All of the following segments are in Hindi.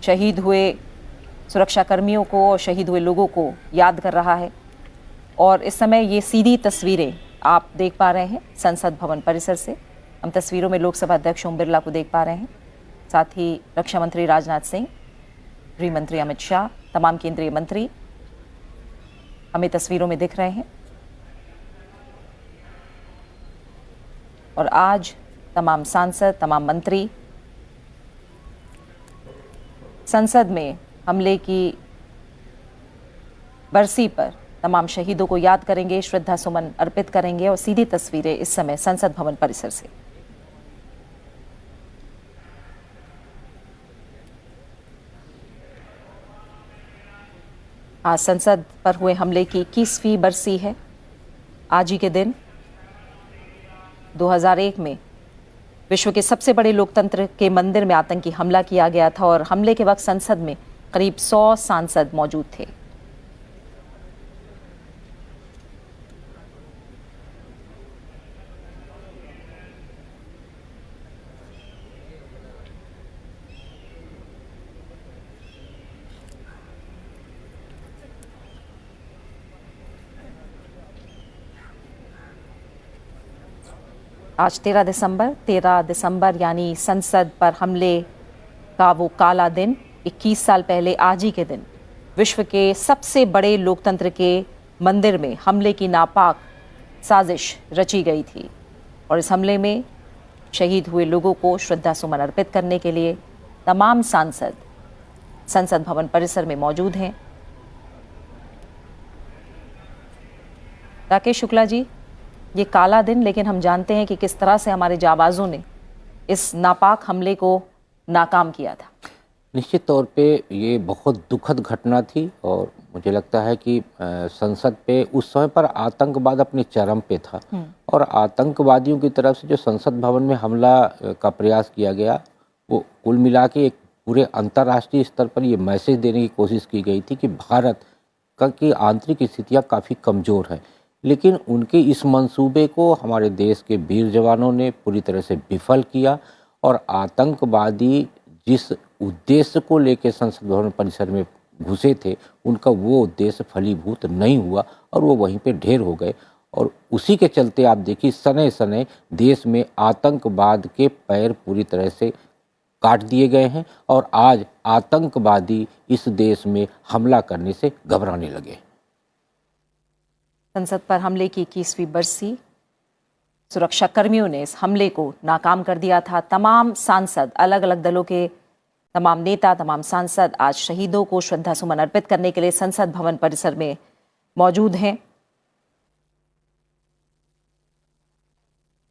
शहीद हुए सुरक्षा कर्मियों को और शहीद हुए लोगों को याद कर रहा है। और इस समय ये सीधी तस्वीरें आप देख पा रहे हैं संसद भवन परिसर से। हम तस्वीरों में लोकसभा अध्यक्ष ओम बिरला को देख पा रहे हैं, साथ ही रक्षा मंत्री राजनाथ सिंह, गृह मंत्री अमित शाह, तमाम केंद्रीय मंत्री हमें तस्वीरों में दिख रहे हैं। और आज तमाम सांसद, तमाम मंत्री संसद में हमले की बरसी पर तमाम शहीदों को याद करेंगे, श्रद्धा सुमन अर्पित करेंगे। और सीधी तस्वीरें इस समय संसद भवन परिसर से। आज संसद पर हुए हमले की 21वीं बरसी है। आज ही के दिन 2001 में विश्व के सबसे बड़े लोकतंत्र के मंदिर में आतंकी हमला किया गया था और हमले के वक्त संसद में करीब 100 सांसद मौजूद थे। आज 13 दिसंबर यानी संसद पर हमले का वो काला दिन। 21 साल पहले आज ही के दिन विश्व के सबसे बड़े लोकतंत्र के मंदिर में हमले की नापाक साजिश रची गई थी। और इस हमले में शहीद हुए लोगों को श्रद्धा सुमन अर्पित करने के लिए तमाम सांसद संसद भवन परिसर में मौजूद हैं। राकेश शुक्ला जी, ये काला दिन, लेकिन हम जानते हैं कि किस तरह से हमारे जाबाजों ने इस नापाक हमले को नाकाम किया था। निश्चित तौर पे ये बहुत दुखद घटना थी और मुझे लगता है कि संसद पे उस समय पर आतंकवाद अपने चरम पे था और आतंकवादियों की तरफ से जो संसद भवन में हमला का प्रयास किया गया, वो कुल मिला के एक पूरे अंतर्राष्ट्रीय स्तर पर ये मैसेज देने की कोशिश की गई थी कि भारत की आंतरिक स्थितियाँ काफ़ी कमज़ोर हैं। लेकिन उनके इस मंसूबे को हमारे देश के वीर जवानों ने पूरी तरह से विफल किया और आतंकवादी जिस उद्देश्य को लेकर संसद भवन परिसर में घुसे थे, उनका वो उद्देश्य फलीभूत नहीं हुआ और वो वहीं पे ढेर हो गए। और उसी के चलते आप देखिए सने सने देश में आतंकवाद के पैर पूरी तरह से काट दिए गए हैं और आज आतंकवादी इस देश में हमला करने से घबराने लगे। संसद पर हमले की 21वीं बरसी, सुरक्षा कर्मियों ने इस हमले को नाकाम कर दिया था। तमाम सांसद, अलग अलग दलों के तमाम नेता, तमाम सांसद आज शहीदों को श्रद्धा सुमन अर्पित करने के लिए संसद भवन परिसर में मौजूद हैं।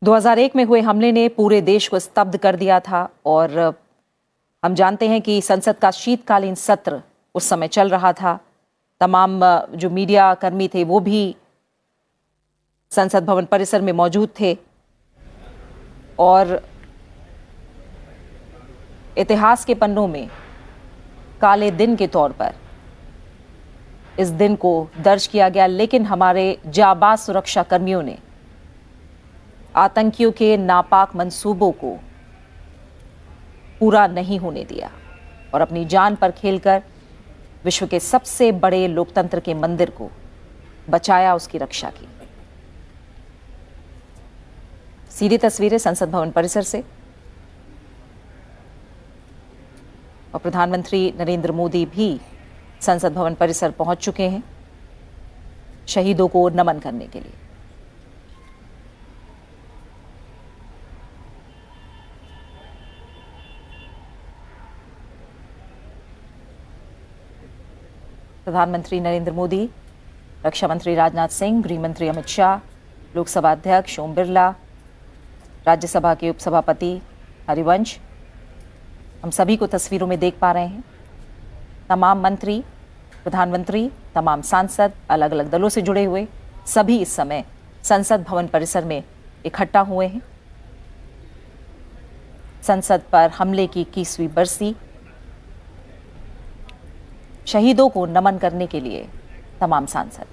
2001 में हुए हमले ने पूरे देश को स्तब्ध कर दिया था और हम जानते हैं कि संसद का शीतकालीन सत्र उस समय चल रहा था। तमाम जो मीडिया कर्मी थे वो भी संसद भवन परिसर में मौजूद थे और इतिहास के पन्नों में काले दिन के तौर पर इस दिन को दर्ज किया गया। लेकिन हमारे जाबाज सुरक्षा कर्मियों ने आतंकियों के नापाक मंसूबों को पूरा नहीं होने दिया और अपनी जान पर खेलकर विश्व के सबसे बड़े लोकतंत्र के मंदिर को बचाया, उसकी रक्षा की। सीधी तस्वीरें संसद भवन परिसर से। और प्रधानमंत्री नरेंद्र मोदी भी संसद भवन परिसर पहुंच चुके हैं शहीदों को नमन करने के लिए। प्रधानमंत्री नरेंद्र मोदी, रक्षा मंत्री राजनाथ सिंह, गृह मंत्री अमित शाह, लोकसभा अध्यक्ष ओम बिरला, राज्यसभा के उपसभापति हरिवंश, हम सभी को तस्वीरों में देख पा रहे हैं। तमाम मंत्री, प्रधानमंत्री, तमाम सांसद, अलग अलग दलों से जुड़े हुए सभी इस समय संसद भवन परिसर में इकट्ठा हुए हैं। संसद पर हमले की 21वीं बरसी, शहीदों को नमन करने के लिए तमाम सांसद।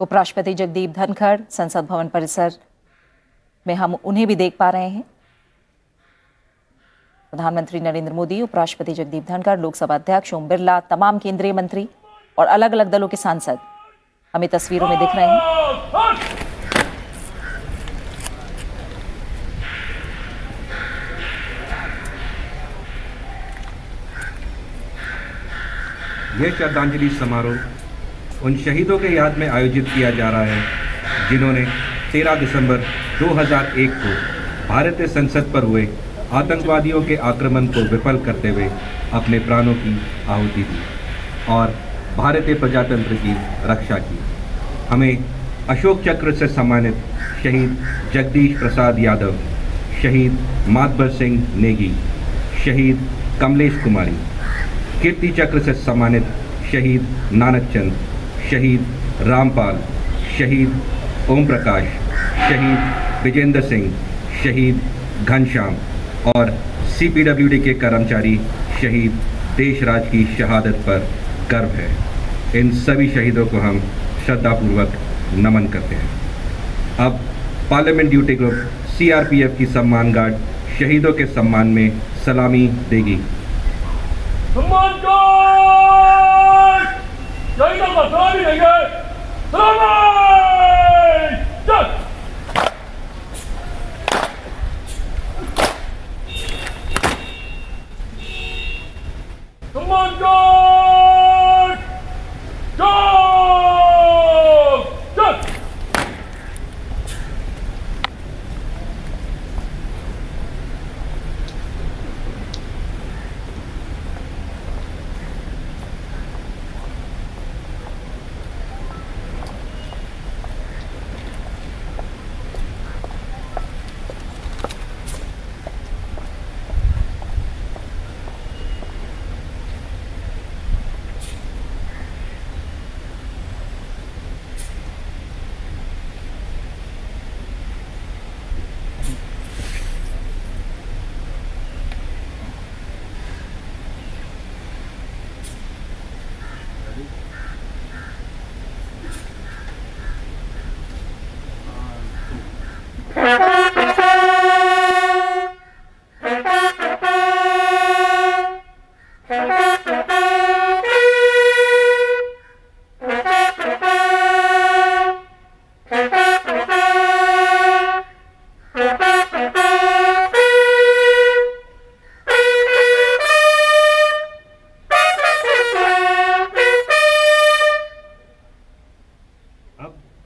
उपराष्ट्रपति जगदीप धनखड़ संसद भवन परिसर में हम उन्हें भी देख पा रहे हैं। प्रधानमंत्री नरेंद्र मोदी, उपराष्ट्रपति जगदीप धनखड़, लोकसभा अध्यक्ष ओम बिरला, तमाम केंद्रीय मंत्री और अलग अलग दलों के सांसद हमें तस्वीरों में दिख रहे हैं। यह श्रद्धांजलि समारोह उन शहीदों के याद में आयोजित किया जा रहा है जिन्होंने 13 दिसंबर 2001 को भारतीय संसद पर हुए आतंकवादियों के आक्रमण को विफल करते हुए अपने प्राणों की आहुति दी और भारतीय प्रजातंत्र की रक्षा की। हमें अशोक चक्र से सम्मानित शहीद जगदीश प्रसाद यादव, शहीद मातबर सिंह नेगी, शहीद कमलेश कुमारी, कीर्ति चक्र से सम्मानित शहीद नानक चंद, शहीद रामपाल, शहीद ओम प्रकाश, शहीद विजेंद्र सिंह, शहीद घनश्याम और CPWD के कर्मचारी शहीद देशराज की शहादत पर गर्व है। इन सभी शहीदों को हम श्रद्धापूर्वक नमन करते हैं। अब पार्लियामेंट ड्यूटी ग्रुप CRPF की सम्मान गार्ड शहीदों के सम्मान में सलामी देगी। सम्मान गार्ड शहीदों को सलामी देंगे। सलामी जय। सम्मान गार्ड जय।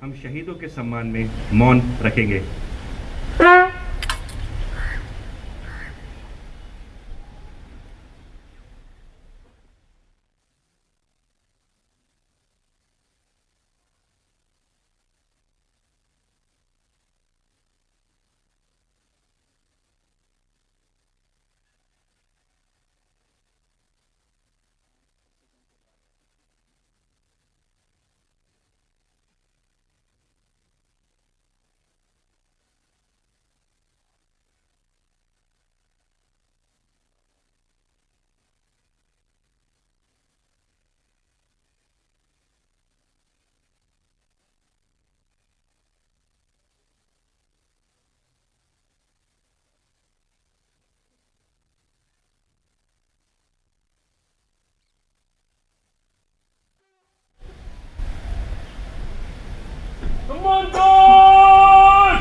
हम शहीदों के सम्मान में मौन रखेंगे। सम्मान गार्ड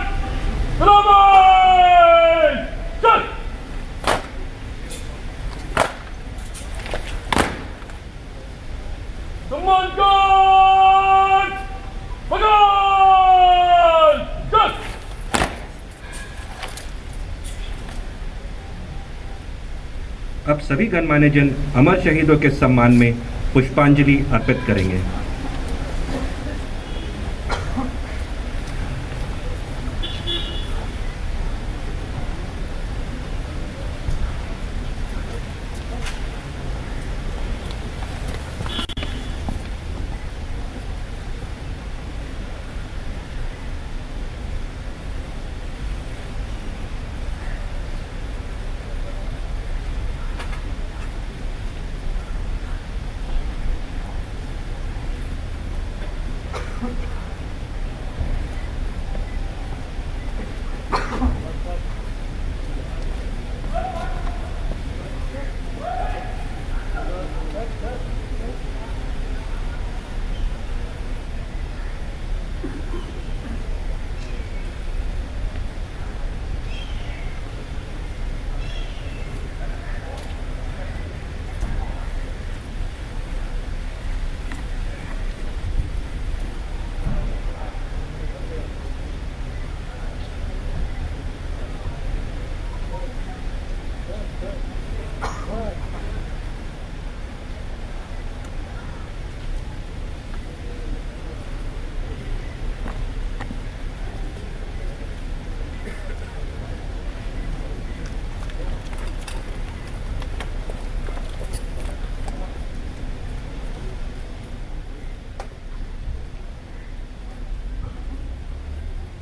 सलामी जय। सम्मान गार्ड भगवान जय। अब सभी गणमान्य जन अमर शहीदों के सम्मान में पुष्पांजलि अर्पित करेंगे।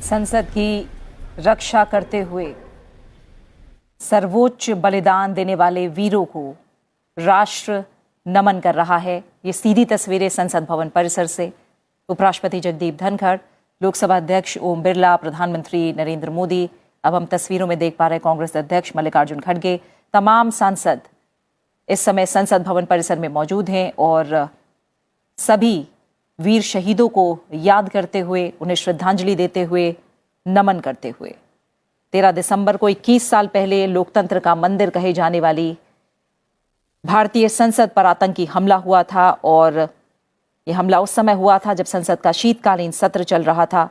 संसद की रक्षा करते हुए सर्वोच्च बलिदान देने वाले वीरों को राष्ट्र नमन कर रहा है। ये सीधी तस्वीरें संसद भवन परिसर से। उपराष्ट्रपति जगदीप धनखड़, लोकसभा अध्यक्ष ओम बिरला, प्रधानमंत्री नरेंद्र मोदी, अब हम तस्वीरों में देख पा रहे हैं कांग्रेस अध्यक्ष मल्लिकार्जुन खड़गे, तमाम सांसद इस समय संसद भवन परिसर में मौजूद हैं और सभी वीर शहीदों को याद करते हुए, उन्हें श्रद्धांजलि देते हुए, नमन करते हुए। 13 दिसंबर को 21 साल पहले लोकतंत्र का मंदिर कहे जाने वाली भारतीय संसद पर आतंकी हमला हुआ था और यह हमला उस समय हुआ था जब संसद का शीतकालीन सत्र चल रहा था।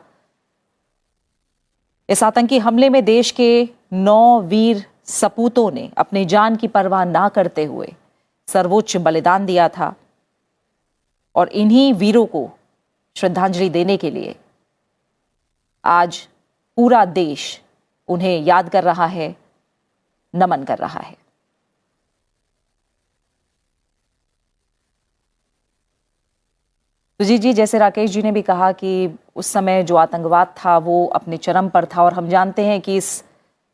इस आतंकी हमले में देश के 9 वीर सपूतों ने अपनी जान की परवाह ना करते हुए सर्वोच्च बलिदान दिया था और इन्हीं वीरों को श्रद्धांजलि देने के लिए आज पूरा देश उन्हें याद कर रहा है, नमन कर रहा है। सुजीत जी, जैसे राकेश जी ने भी कहा कि उस समय जो आतंकवाद था वो अपने चरम पर था और हम जानते हैं कि इस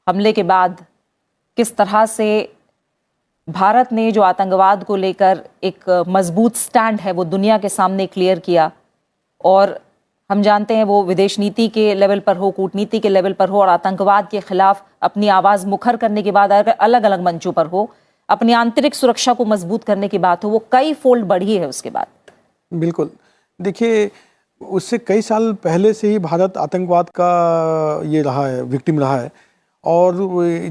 हमले के बाद किस तरह से भारत ने जो आतंकवाद को लेकर एक मजबूत स्टैंड है वो दुनिया के सामने क्लियर किया और हम जानते हैं वो विदेश नीति के लेवल पर हो, कूटनीति के लेवल पर हो और आतंकवाद के खिलाफ अपनी आवाज मुखर करने के बाद अगर अलग अलग मंचों पर हो, अपनी आंतरिक सुरक्षा को मजबूत करने की बात हो, वो कई फोल्ड बढ़ी है उसके बाद। बिल्कुल, देखिए उससे कई साल पहले से ही भारत आतंकवाद का ये रहा है, विक्टिम रहा है और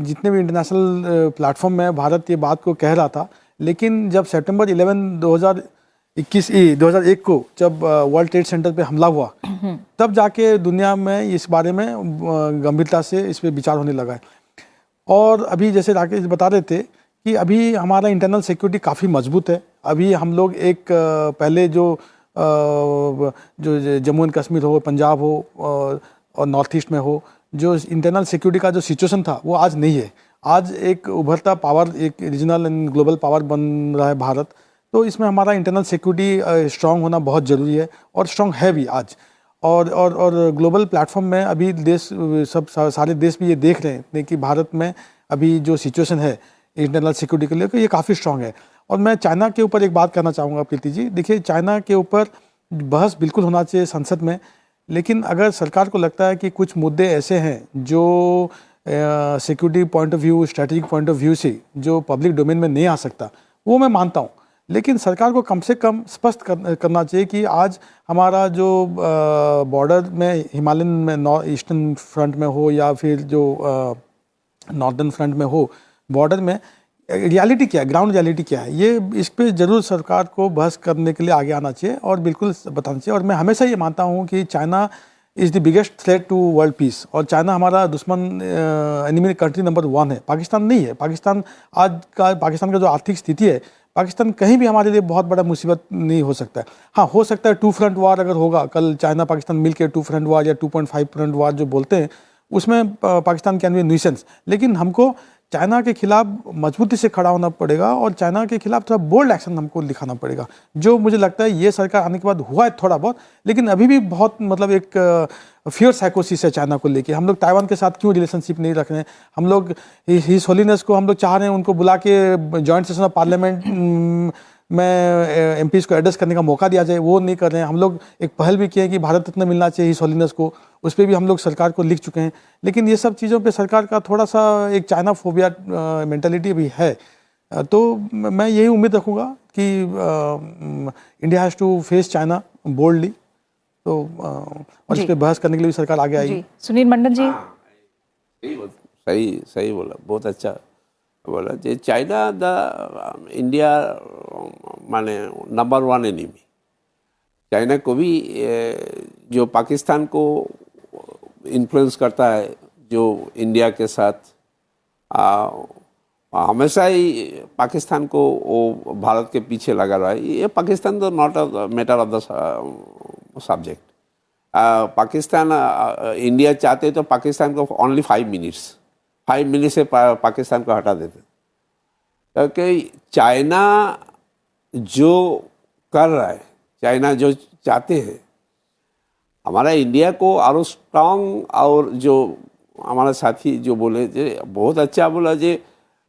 जितने भी इंटरनेशनल प्लेटफॉर्म में भारत ये बात को कह रहा था, लेकिन जब सितंबर 11 2001 को जब वर्ल्ड ट्रेड सेंटर पे हमला हुआ तब जाके दुनिया में इस बारे में गंभीरता से इस पे विचार होने लगा है। और अभी जैसे राकेश बता रहे थे कि अभी हमारा इंटरनल सिक्योरिटी काफ़ी मजबूत है। अभी हम लोग एक पहले जो जम्मू एंड कश्मीर हो, पंजाब हो और नॉर्थ ईस्ट में हो, जो इंटरनल सिक्योरिटी का जो सिचुएशन था वो आज नहीं है। आज एक उभरता पावर, एक रीजनल एंड ग्लोबल पावर बन रहा है भारत, तो इसमें हमारा इंटरनल सिक्योरिटी स्ट्रांग होना बहुत ज़रूरी है और स्ट्रांग है भी आज। और ग्लोबल प्लेटफॉर्म में अभी देश सब सारे देश भी ये देख रहे हैं कि भारत में अभी जो सिचुएशन है इंटरनल सिक्योरिटी के लिए तो ये काफ़ी स्ट्रांग है। और मैं चाइना के ऊपर एक बात कहना चाहूँगा प्रीति जी। देखिए, चाइना के ऊपर बहस बिल्कुल होना चाहिए संसद में, लेकिन अगर सरकार को लगता है कि कुछ मुद्दे ऐसे हैं जो security point of view, strategic point of view से जो पब्लिक डोमेन में नहीं आ सकता, वो मैं मानता हूँ, लेकिन सरकार को कम से कम स्पष्ट करना चाहिए कि आज हमारा जो बॉर्डर में हिमालयन में नॉर्थ ईस्टर्न फ्रंट में हो या फिर जो नॉर्दर्न फ्रंट में हो, बॉर्डर में रियलिटी क्या है, ग्राउंड रियलिटी क्या है, ये इस पे ज़रूर सरकार को बहस करने के लिए आगे आना चाहिए और बिल्कुल बताना चाहिए। और मैं हमेशा ये मानता हूँ कि China is the biggest threat to world peace और चाइना हमारा दुश्मन एनिमी कंट्री नंबर 1 है, पाकिस्तान नहीं है। पाकिस्तान पाकिस्तान का जो आर्थिक स्थिति है, पाकिस्तान कहीं भी हमारे लिए बहुत बड़ा मुसीबत नहीं हो सकता है। हाँ, हो सकता है 2 फ्रंट वार अगर होगा, कल चाइना पाकिस्तान मिल के 2 फ्रंट वार या 2.5 फ्रंट वार जो बोलते हैं, उसमें पाकिस्तान कैन बी न्यूसेंस, लेकिन हमको चाइना के खिलाफ मजबूती से खड़ा होना पड़ेगा और चाइना के खिलाफ थोड़ा बोल्ड एक्शन हमको दिखाना पड़ेगा, जो मुझे लगता है ये सरकार आने के बाद हुआ है थोड़ा बहुत, लेकिन अभी भी बहुत मतलब एक फियर साइकोसिस है चाइना को लेके। हम लोग ताइवान के साथ क्यों रिलेशनशिप नहीं रख रहे हैं, हम लोग हिज होलीनेस को हम लोग चाह रहे हैं उनको बुला के जॉइंट सेशन ऑफ पार्लियामेंट में एमपीज को एड्रेस करने का मौका दिया जाए, वो नहीं कर रहे हैं। हम लोग एक पहल भी किए हैं कि भारत रत्न मिलना चाहिए हिज होलीनेस को, उस पर भी हम लोग सरकार को लिख चुके हैं, लेकिन ये सब चीज़ों पे सरकार का थोड़ा सा एक चाइना फोबिया मेंटालिटी भी है। तो मैं यही उम्मीद रखूँगा कि India has to face China boldly, तो और इस पर बहस करने के लिए भी सरकार आगे आएगी। सुनील मंडल जी, सही बोला, बहुत अच्छा बोला। जे चाइना द इंडिया माने नंबर 1 एनिमी। चाइना को भी जो पाकिस्तान को इन्फ्लुएंस करता है, जो इंडिया के साथ हमेशा ही पाकिस्तान को वो भारत के पीछे लगा रहा है। ये पाकिस्तान तो not a matter of the subject. Pakistan India चाहते तो पाकिस्तान को ओनली 5 मिनट से पाकिस्तान को हटा देते, क्योंकि चाइना जो कर रहा है, चाइना जो चाहते हैं, हमारा इंडिया को और स्ट्रांग, और जो हमारा साथी जो बोले जे बहुत अच्छा बोला, जे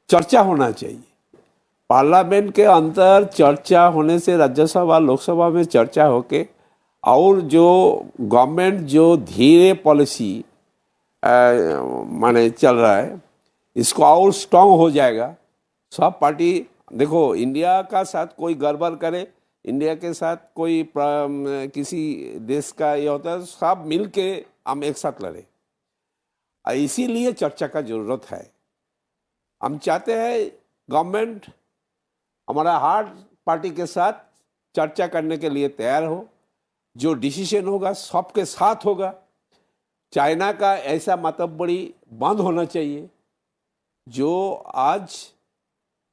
चर्चा होना चाहिए पार्लियामेंट के अंदर। चर्चा होने से राज्यसभा लोकसभा में चर्चा होके, और जो गवर्नमेंट जो धीरे पॉलिसी माने चल रहा है, इसको और स्ट्रांग हो जाएगा। सब पार्टी देखो, इंडिया का साथ कोई गड़बड़ करे, इंडिया के साथ कोई किसी देश का ये होता है, सब मिल के हम एक साथ लड़े। इसीलिए चर्चा का जरूरत है। हम चाहते हैं गवर्नमेंट हमारा हार्ड पार्टी के साथ चर्चा करने के लिए तैयार हो। जो डिसीजन होगा सबके साथ होगा। चाइना का ऐसा मतबड़ी बंद होना चाहिए जो आज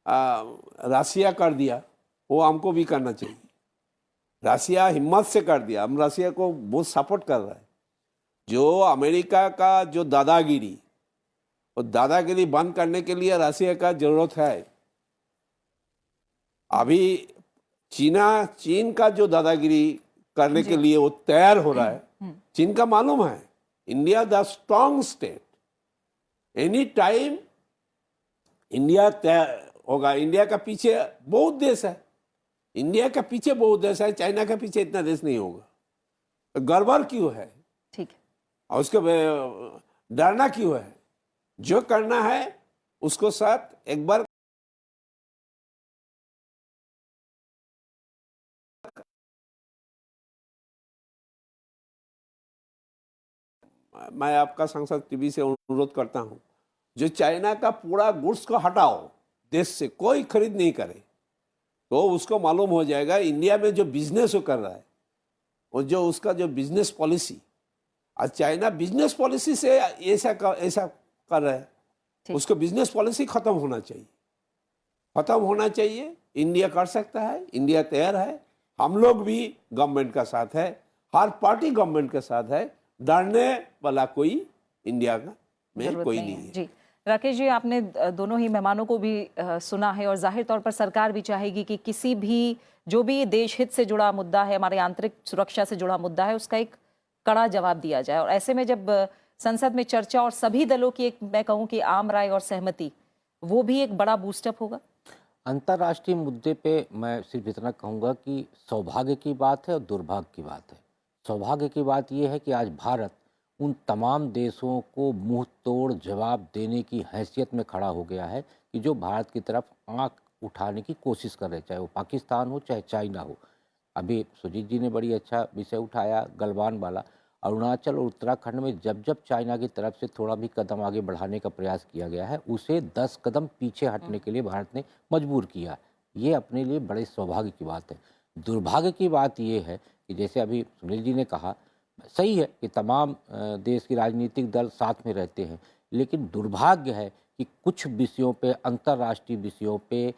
रसिया कर दिया, वो हमको भी करना चाहिए। रसिया हिम्मत से कर दिया, हम रसिया को बहुत सपोर्ट कर रहे हैं। जो अमेरिका का जो दादागिरी, वो दादागिरी बंद करने के लिए रसिया का जरूरत है। अभी चीन का जो दादागिरी करने के लिए वो तैयार हो रहा है। चीन का मालूम है India the strong state, any time India तैयार होगा। इंडिया का पीछे बहुत देश है, इंडिया के पीछे बहुत देश है, चाइना के पीछे इतना देश नहीं होगा। गड़बड़ क्यों है? ठीक है। और उसको डरना क्यों है? जो करना है उसको साथ एक बार मैं आपका संसद टीवी से अनुरोध करता हूं, जो चाइना का पूरा गुड्स को हटाओ देश से, कोई खरीद नहीं करे, तो उसको मालूम हो जाएगा इंडिया में जो बिजनेस वो कर रहा है, और जो उसका जो बिजनेस पॉलिसी, आज चाइना बिजनेस पॉलिसी से ऐसा कर रहा है, उसको बिजनेस पॉलिसी खत्म होना चाहिए, खत्म होना चाहिए। इंडिया कर सकता है, इंडिया तैयार है। हम लोग भी गवर्नमेंट का साथ है, हर पार्टी गवर्नमेंट के साथ है। डरने वाला कोई इंडिया का में कोई नहीं है। जी राकेश जी, आपने दोनों ही मेहमानों को भी सुना है, और जाहिर तौर पर सरकार भी चाहेगी कि किसी भी जो भी देश हित से जुड़ा मुद्दा है, हमारे आंतरिक सुरक्षा से जुड़ा मुद्दा है, उसका एक कड़ा जवाब दिया जाए। और ऐसे में जब संसद में चर्चा और सभी दलों की एक, मैं कहूँ कि आम राय और सहमति, वो भी एक बड़ा बूस्टअप होगा। अंतर्राष्ट्रीय मुद्दे पे मैं सिर्फ इतना कहूँगा कि सौभाग्य की बात है और दुर्भाग्य की बात है। सौभाग्य की बात यह है कि आज भारत उन तमाम देशों को मुंह तोड़ जवाब देने की हैसियत में खड़ा हो गया है कि जो भारत की तरफ आंख उठाने की कोशिश कर रहे, चाहे वो पाकिस्तान हो चाहे चाइना हो। अभी सुजीत जी ने बड़ी अच्छा विषय उठाया गलवान वाला। अरुणाचल और उत्तराखंड में जब जब चाइना की तरफ से थोड़ा भी कदम आगे बढ़ाने का प्रयास किया गया है, उसे 10 कदम पीछे हटने के लिए भारत ने मजबूर किया। ये अपने लिए बड़े सौभाग्य की बात है। दुर्भाग्य की बात यह है कि जैसे अभी सुनील जी ने कहा, सही है कि तमाम देश के राजनीतिक दल साथ में रहते हैं, लेकिन दुर्भाग्य है कि कुछ विषयों पे, अंतर्राष्ट्रीय विषयों पे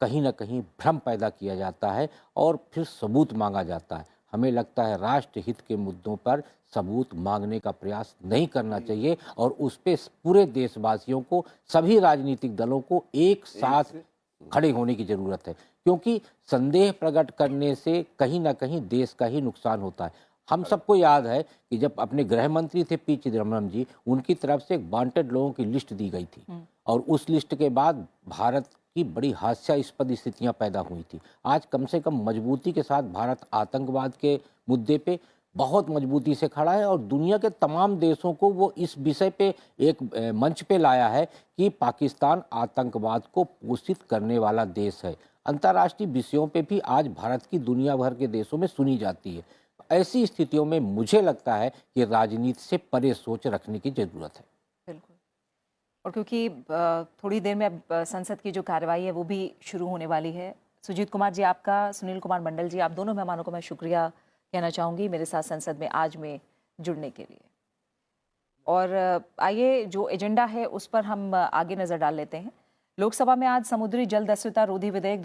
कहीं ना कहीं भ्रम पैदा किया जाता है और फिर सबूत मांगा जाता है। हमें लगता है राष्ट्र हित के मुद्दों पर सबूत मांगने का प्रयास नहीं करना चाहिए, और उस पे पूरे देशवासियों को, सभी राजनीतिक दलों को एक साथ खड़े होने की जरूरत है, क्योंकि संदेह प्रकट करने से कहीं ना कहीं देश का ही नुकसान होता है। हम सबको याद है कि जब अपने गृह मंत्री थे पी चिदम्बरम जी, उनकी तरफ से एक वांटेड लोगों की लिस्ट दी गई थी, और उस लिस्ट के बाद भारत की बड़ी हास्यास्पद स्थितियां पैदा हुई थी। आज कम से कम मजबूती के साथ भारत आतंकवाद के मुद्दे पे बहुत मजबूती से खड़ा है, और दुनिया के तमाम देशों को वो इस विषय पे एक मंच पे लाया है कि पाकिस्तान आतंकवाद को पोषित करने वाला देश है। अंतर्राष्ट्रीय विषयों पे भी आज भारत की दुनिया भर के देशों में सुनी जाती है। ऐसी स्थितियों में मुझे लगता है कि राजनीति से परे सोच रखने की जरूरत है। बिल्कुल। और क्योंकि थोड़ी देर में अब संसद की जो कार्रवाई है वो भी शुरू होने वाली है। सुजीत कुमार जी आपका, सुनील कुमार मंडल जी, आप दोनों मेहमानों को मैं शुक्रिया कहना चाहूँगी मेरे साथ संसद में आज में जुड़ने के लिए। और आइए जो एजेंडा है उस पर हम आगे नज़र डाल लेते हैं। लोकसभा में आज समुद्री जल दस्युता रोधी विधेयक